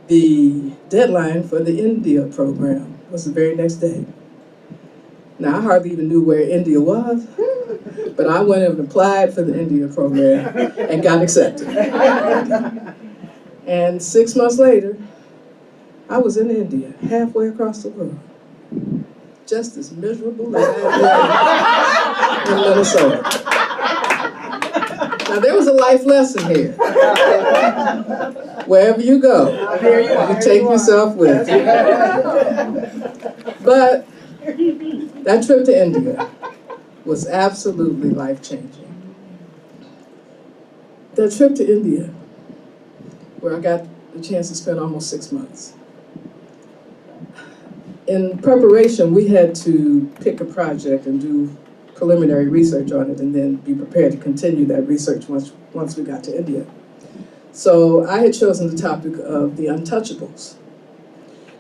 the deadline for the India program was the very next day. Now, I hardly even knew where India was, but I went and applied for the India program and got accepted. And 6 months later, I was in India, halfway across the world, just as miserable as I was in Minnesota. Now, there was a life lesson here. Wherever you go, you take yourself with you. But that trip to India was absolutely life-changing. That trip to India, where I got the chance to spend almost 6 months. In preparation, we had to pick a project and do preliminary research on it and then be prepared to continue that research once we got to India. So I had chosen the topic of the untouchables.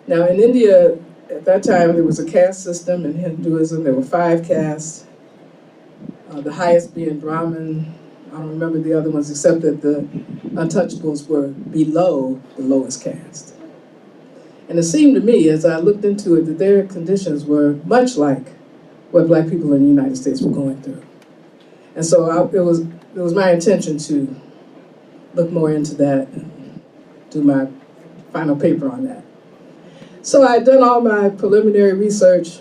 Now in India, at that time, there was a caste system in Hinduism. There were 5 castes, the highest being Brahmin. I don't remember the other ones, except that the untouchables were below the lowest caste. And it seemed to me, as I looked into it, that their conditions were much like what Black people in the United States were going through. And so it was my intention to look more into that and do my final paper on that. So I had done all my preliminary research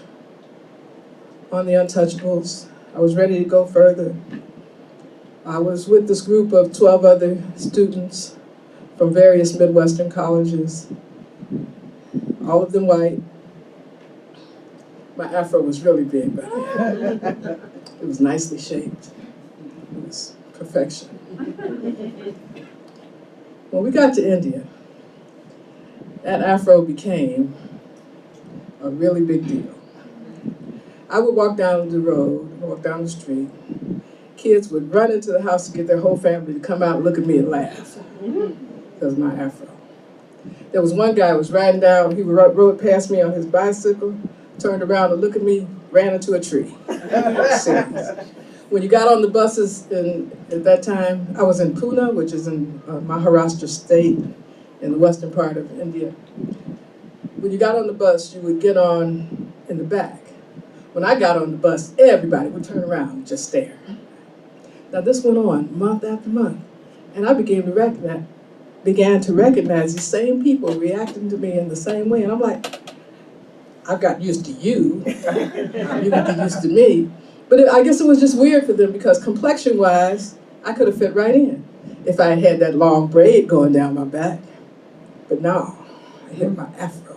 on the untouchables. I was ready to go further. I was with this group of 12 other students from various Midwestern colleges, all of them white. My afro was really big, but it was nicely shaped. It was perfection. When we got to India, that afro became a really big deal. I would walk down the road, walk down the street. Kids would run into the house to get their whole family to come out and look at me and laugh because of my afro. There was one guy who was riding down, he rode past me on his bicycle, turned around and looked at me, ran into a tree. When you got on the buses at that time, I was in Pune, which is in Maharashtra state, in the western part of India. When you got on the bus, you would get on in the back. When I got on the bus, everybody would turn around and just stare. Now this went on month after month, and I began to recognize these same people reacting to me in the same way, and I'm like, I've got used to you, you can get used to me. But I guess it was just weird for them because complexion-wise, I could have fit right in if I had that long braid going down my back. But no, I hit my afro.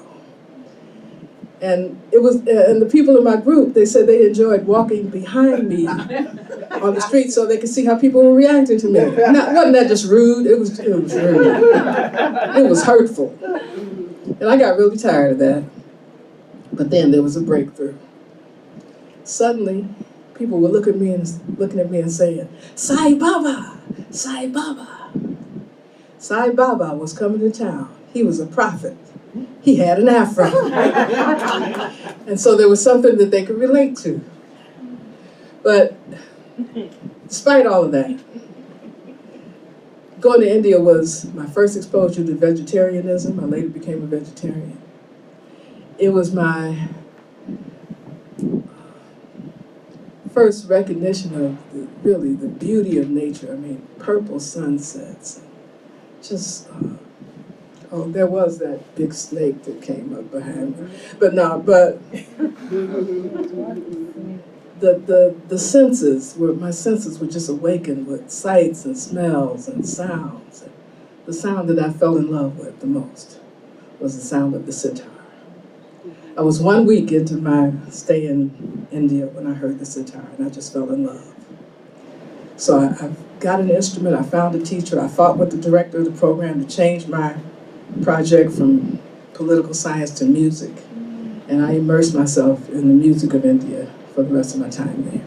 And and the people in my group, they said they enjoyed walking behind me on the street so they could see how people were reacting to me. Wasn't that just rude? It was rude. It was hurtful. And I got really tired of that. But then there was a breakthrough. Suddenly, people were looking at me and saying, Sai Baba, Sai Baba. Sai Baba was coming to town. He was a prophet. He had an afro. And so there was something that they could relate to. But despite all of that, going to India was my first exposure to vegetarianism. I later became a vegetarian. It was my first recognition of really the beauty of nature. I mean, purple sunsets. Just, there was that big snake that came up behind me. But no, the senses, my senses were just awakened with sights and smells and sounds. And the sound that I fell in love with the most was the sound of the sitar. I was 1 week into my stay in India when I heard the sitar, and I just fell in love. So I got an instrument, I found a teacher, I fought with the director of the program to change my project from political science to music, and I immersed myself in the music of India for the rest of my time there.